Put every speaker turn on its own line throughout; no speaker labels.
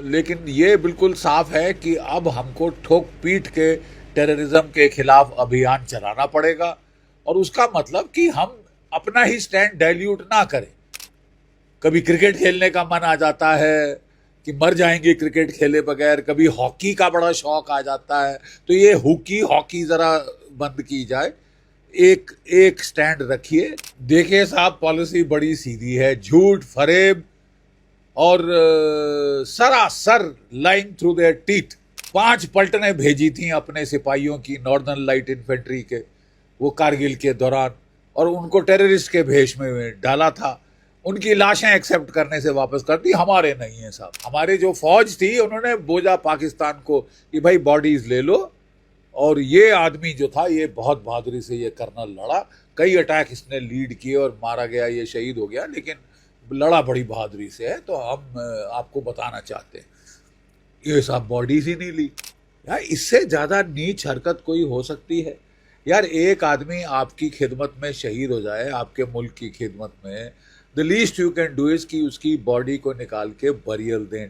लेकिन ये बिल्कुल साफ है कि अब हमको ठोक पीट के टेररिज्म के खिलाफ अभियान चलाना पड़ेगा। और उसका मतलब कि हम अपना ही स्टैंड डाइल्यूट ना करें। कभी क्रिकेट खेलने का मन आ जाता है कि मर जाएंगे क्रिकेट खेले बगैर, कभी हॉकी का बड़ा शौक आ जाता है, तो ये हॉकी जरा बंद की जाए। एक एक स्टैंड रखिए। देखिए साहब, पॉलिसी बड़ी सीधी है, झूठ फरेब और सरासर लाइंग थ्रू देयर टीथ। 5 पलटनें भेजी थी अपने सिपाहियों की, नॉर्दर्न लाइट इन्फेंट्री के, वो कारगिल के दौरान, और उनको टेररिस्ट के भेष में डाला था। उनकी लाशें एक्सेप्ट करने से वापस कर दी। हमारे नहीं है साहब। हमारे जो फौज थी उन्होंने बोला पाकिस्तान को कि भाई बॉडीज ले लो। और ये आदमी जो था, ये बहुत बहादुरी से ये कर्नल लड़ा। कई अटैक इसने लीड किए और मारा गया, ये शहीद हो गया, लेकिन लड़ा बड़ी बहादुरी से है। तो हम आपको बताना चाहते हैं, ये साहब बॉडीज ही नहीं ली। यार इससे ज़्यादा नीच हरकत कोई हो सकती है? यार एक आदमी आपकी खिदमत में शहीद हो जाए, आपके मुल्क की खिदमत में, the least you can do is कि उसकी बॉडी को निकाल के बरियल दें,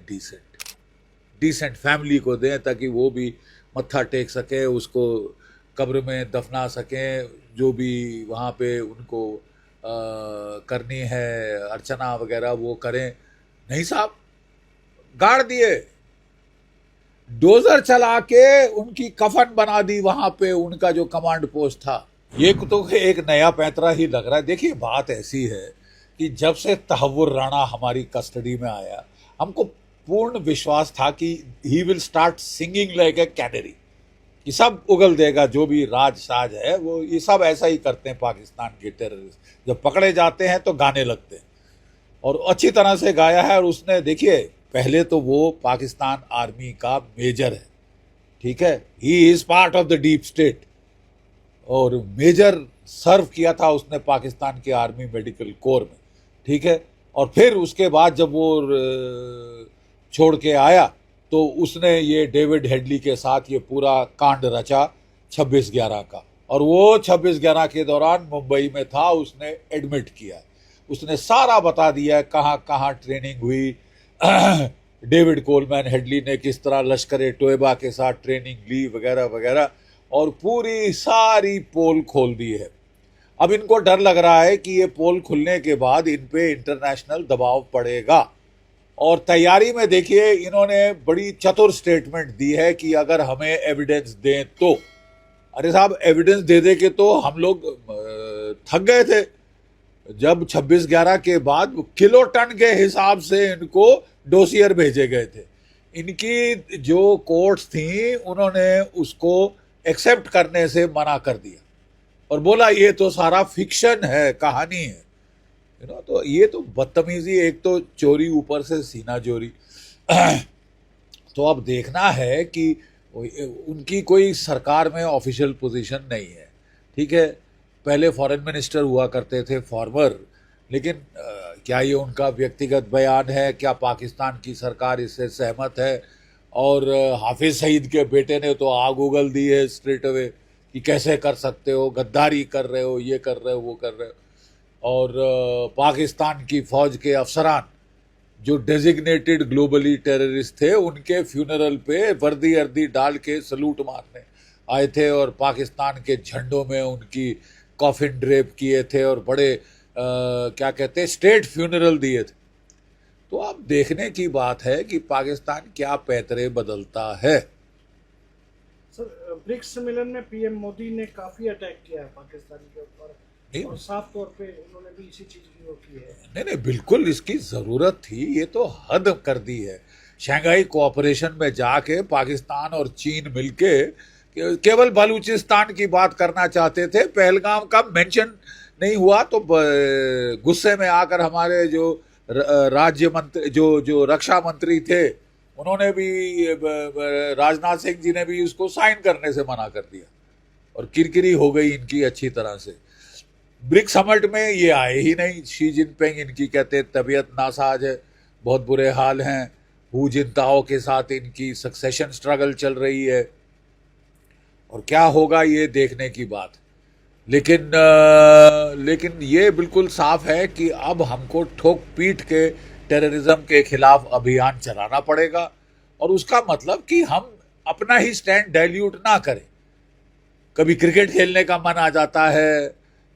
डिसेंट फैमिली को दें, ताकि वो भी मत्था टेक सके, उसको कब्र में दफना सकें, जो भी वहाँ पे उनको करनी है अर्चना वगैरह वो करें। नहीं साहब, गाड़ दिए, डोजर चला के उनकी कफन बना दी वहां पे, उनका जो कमांड पोस्ट था। ये तो एक नया पैंतरा ही लग रहा है। देखिए बात ऐसी है कि जब से तहव्वुर राणा हमारी कस्टडी में आया, हमको पूर्ण विश्वास था कि he will start singing like a canary, कि सब उगल देगा, जो भी राज साज है वो, ये सब ऐसा ही करते हैं पाकिस्तान के टेररिस्ट। जब पकड़े जाते हैं तो गाने लगते हैं, और अच्छी तरह से गाया है। और उसने, देखिए पहले तो वो पाकिस्तान आर्मी का मेजर है, ठीक है, he is part of the deep state, और मेजर सर्व किया था उसने पाकिस्तान के आर्मी मेडिकल कोर में, ठीक है। और फिर उसके बाद जब वो छोड़ के आया तो उसने ये डेविड हेडली के साथ ये पूरा कांड रचा 26/11 का। और वो 26/11 के दौरान मुंबई में था, उसने एडमिट किया, उसने सारा बता दिया कहाँ कहाँ ट्रेनिंग हुई, डेविड कोलमैन हेडली ने किस तरह लश्कर तोयबा के साथ ट्रेनिंग ली वगैरह वगैरह, और पूरी सारी पोल खोल दी है। अब इनको डर लग रहा है कि ये पोल खुलने के बाद इन पे इंटरनेशनल दबाव पड़ेगा, और तैयारी में देखिए इन्होंने बड़ी चतुर स्टेटमेंट दी है कि अगर हमें एविडेंस दें तो। अरे साहब, एविडेंस दे दे के तो हम लोग थक गए थे। जब 26/11 के बाद किलो टन के हिसाब से इनको डोसियर भेजे गए थे, इनकी जो कोर्ट्स थी उन्होंने उसको एक्सेप्ट करने से मना कर दिया और बोला ये तो सारा फिक्शन है, कहानी है, तो ये तो बदतमीजी, एक तो चोरी, ऊपर से सीना चोरी। तो अब देखना है कि उनकी कोई सरकार में ऑफिशियल पोजीशन नहीं है, ठीक है। पहले फॉरेन मिनिस्टर हुआ करते थे, फॉर्मर, लेकिन क्या ये उनका व्यक्तिगत बयान है? क्या पाकिस्तान की सरकार इससे सहमत है? और हाफिज सईद के बेटे ने तो आग उगल दी है स्ट्रेट अवे कि कैसे कर सकते हो, गद्दारी कर रहे हो, ये कर रहे हो, वो कर रहे हो। और पाकिस्तान की फौज के अफसरान जो डेजिग्नेटेड ग्लोबली टेररिस्ट थे, उनके फ्यूनरल पे वर्दी अर्दी डाल के सलूट मारने आए थे, और पाकिस्तान के झंडों में उनकी कॉफिन ड्रेप किए थे, और बड़े क्या कहते हैं, स्टेट फ्यूनरल दिए थे। तो अब देखने की बात है कि पाकिस्तान क्या पैतरे बदलता है।
सर, ब्रिक्स सम्मेलन में पीएम मोदी ने काफी अटैक किया है पाकिस्तान के ऊपर, और साफ तौर पे उन्होंने भी इसी चीज की वो की है।
नहीं, बिल्कुल इसकी जरूरत थी, ये तो हद कर दी है। शंघाई कोऑपरेशन में जाके पाकिस्तान और चीन मिलके केवल बलूचिस्तान की बात करना चाहते थे, पहलगाम का मेंशन नहीं हुआ, तो गुस्से में आकर हमारे जो राज्य मंत्री, जो रक्षा मंत्री थे, उन्होंने भी, राजनाथ सिंह जी ने भी उसको साइन करने से मना कर दिया, और किरकिरी हो गई इनकी अच्छी तरह से। ब्रिक्स समिट में ये आए ही नहीं। शी जिनपिंग, इनकी कहते तबीयत नासाज है, बहुत बुरे हाल हैं, हू जिनताओ के साथ इनकी सक्सेशन स्ट्रगल चल रही है, और क्या होगा ये देखने की बात। लेकिन ये बिल्कुल साफ है कि अब हमको ठोक पीट के टेररिज्म के खिलाफ अभियान चलाना पड़ेगा। और उसका मतलब कि हम अपना ही स्टैंड डाइल्यूट ना करें। कभी क्रिकेट खेलने का मन आ जाता है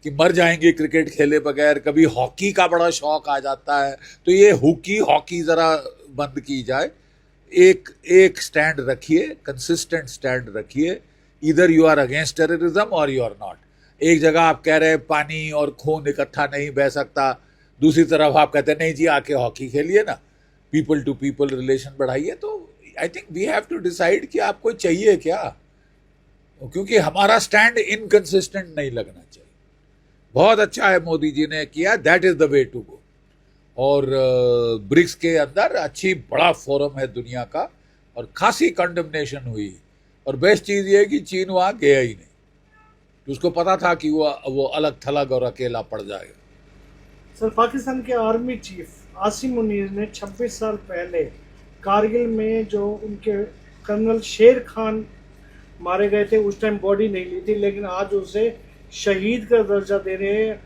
कि मर जाएंगे क्रिकेट खेले बगैर, कभी हॉकी का बड़ा शौक आ जाता है, तो ये हॉकी जरा बंद की जाए। एक स्टैंड रखिए, कंसिस्टेंट स्टैंड रखिए। इधर यू आर अगेंस्ट टेररिज्म और यू आर नॉट। एक जगह आप कह रहे हैं पानी और खून इकट्ठा नहीं बह सकता, दूसरी तरफ आप कहते हैं नहीं जी आके हॉकी खेलिए ना, पीपल टू पीपल रिलेशन बढ़ाइए। तो I think we have to decide कि आपको चाहिए क्या, क्योंकि हमारा स्टैंड इनकंसिस्टेंट नहीं लगना चाहिए। बहुत अच्छा है मोदी जी ने किया, that is the way to go. और ब्रिक्स के अंदर अच्छी बड़ा फोरम है दुनिया का, और खासी कंडेमनेशन हुई। और बेस्ट चीज ये है कि चीन वहां गया ही नहीं, उसको पता था कि वो अलग थलग और अकेला पड़ जाएगा।
सर, पाकिस्तान के आर्मी चीफ आसिम मुनीर ने 26 साल पहले कारगिल में जो उनके कर्नल शेर खान मारे गए थे, उस टाइम बॉडी नहीं ली थी, लेकिन आज उसे शहीद का दर्जा दे रहे हैं।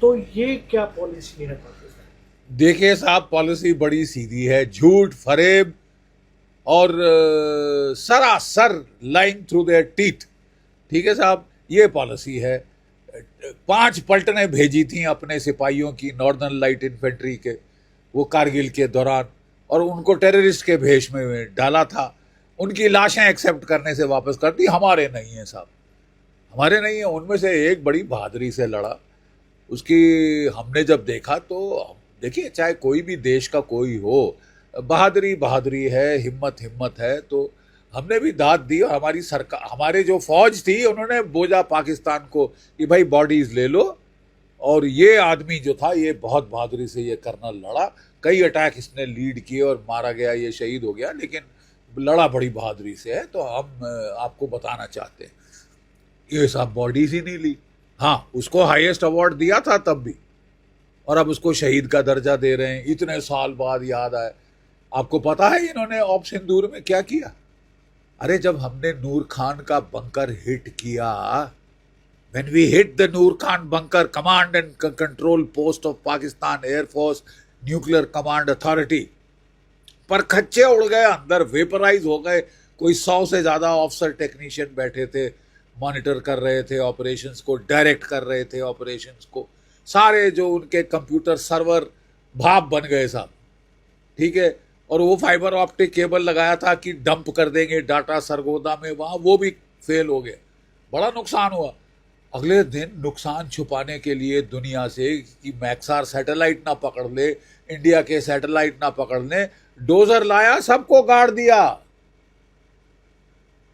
तो ये क्या पॉलिसी है पाकिस्तान?
देखिए साहब, पॉलिसी बड़ी सीधी है, झूठ फरेब और सरासर लाइंग थ्रू देयर टीथ। ठीक है साहब, ये पॉलिसी है। 5 पलटनें भेजी थी अपने सिपाहियों की, नॉर्दर्न लाइट इन्फेंट्री के, वो कारगिल के दौरान, और उनको टेररिस्ट के भेष में डाला था। उनकी लाशें एक्सेप्ट करने से वापस कर दी। हमारे नहीं है साहब, हमारे नहीं है। उनमें से एक बड़ी बहादुरी से लड़ा, उसकी हमने जब देखा तो देखिए, चाहे कोई भी देश का कोई हो, बहादुरी है, हिम्मत है, तो हमने भी दाद दी। और हमारी सरकार, हमारे जो फौज थी, उन्होंने बोझा पाकिस्तान को कि भाई बॉडीज ले लो। और ये आदमी जो था, ये बहुत बहादुरी से ये कर्नल लड़ा। कई अटैक इसने लीड किए और मारा गया, ये शहीद हो गया, लेकिन लड़ा बड़ी बहादुरी से है। तो हम आपको बताना चाहते हैं, ये सब बॉडीज ही नहीं ली। हाँ, उसको हाईएस्ट अवार्ड दिया था तब भी, और अब उसको शहीद का दर्जा दे रहे हैं, इतने साल बाद याद आए। आपको पता है इन्होंने ऑप सिंदूर में क्या किया? अरे जब हमने नूर खान का बंकर हिट किया, when we hit the Noor Khan bunker, command and control post of Pakistan air force nuclear command authority, पर खच्चे उड़ गए, अंदर वेपराइज हो गए। कोई 100 से ज्यादा ऑफिसर टेक्नीशियन बैठे थे, मॉनिटर कर रहे थे ऑपरेशंस को, डायरेक्ट कर रहे थे ऑपरेशंस को। सारे जो उनके कंप्यूटर सर्वर भाप बन गए साहब। ठीक है, और वो फाइबर ऑप्टिक केबल लगाया था कि डंप कर देंगे डाटा सरगोदा में, वहां वो भी फेल हो गए, बड़ा नुकसान हुआ। अगले दिन नुकसान छुपाने के लिए दुनिया से कि मैक्सार सैटेलाइट ना पकड़ ले, इंडिया के सैटेलाइट ना पकड़ ले, डोजर लाया, सबको गाड़ दिया।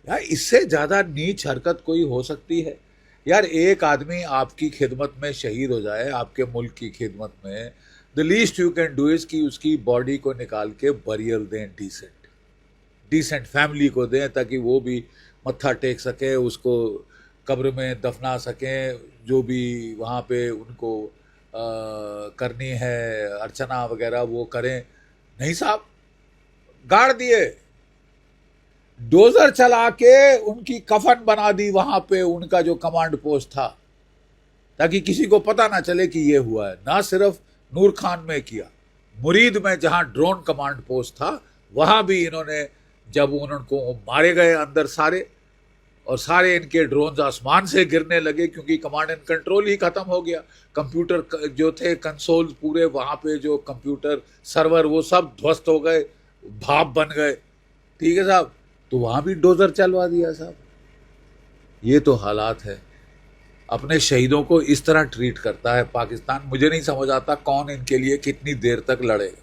यार इससे ज्यादा नीच हरकत कोई हो सकती है? यार एक आदमी आपकी खिदमत में शहीद हो जाए, आपके मुल्क की खिदमत में, the least you can do is कि उसकी बॉडी को निकाल के बरियल दें, डिसेंट फैमिली को दें, ताकि वो भी मत्था टेक सके, उसको कब्र में दफना सकें, जो भी वहाँ पे उनको करनी है अर्चना वगैरह वो करें। नहीं साहब, गाड़ दिए, डोजर चला के उनकी कफन बना दी वहां पे, उनका जो कमांड पोस्ट था, ताकि किसी को पता ना चले कि ये हुआ है। ना सिर्फ नूर खान में किया, मुरीद में जहां ड्रोन कमांड पोस्ट था, वहां भी इन्होंने, जब उनको मारे गए अंदर सारे, और सारे इनके ड्रोन्स आसमान से गिरने लगे, क्योंकि कमांड एंड कंट्रोल ही खत्म हो गया। कंप्यूटर जो थे, कंसोल पूरे वहां पे जो कंप्यूटर सर्वर, वो सब ध्वस्त हो गए, भाप बन गए। ठीक है साहब, तो वहां भी डोजर चलवा दिया साहब। ये तो हालात है। अपने शहीदों को इस तरह ट्रीट करता है पाकिस्तान। मुझे नहीं समझ आता कौन इनके लिए कितनी देर तक लड़ेगा।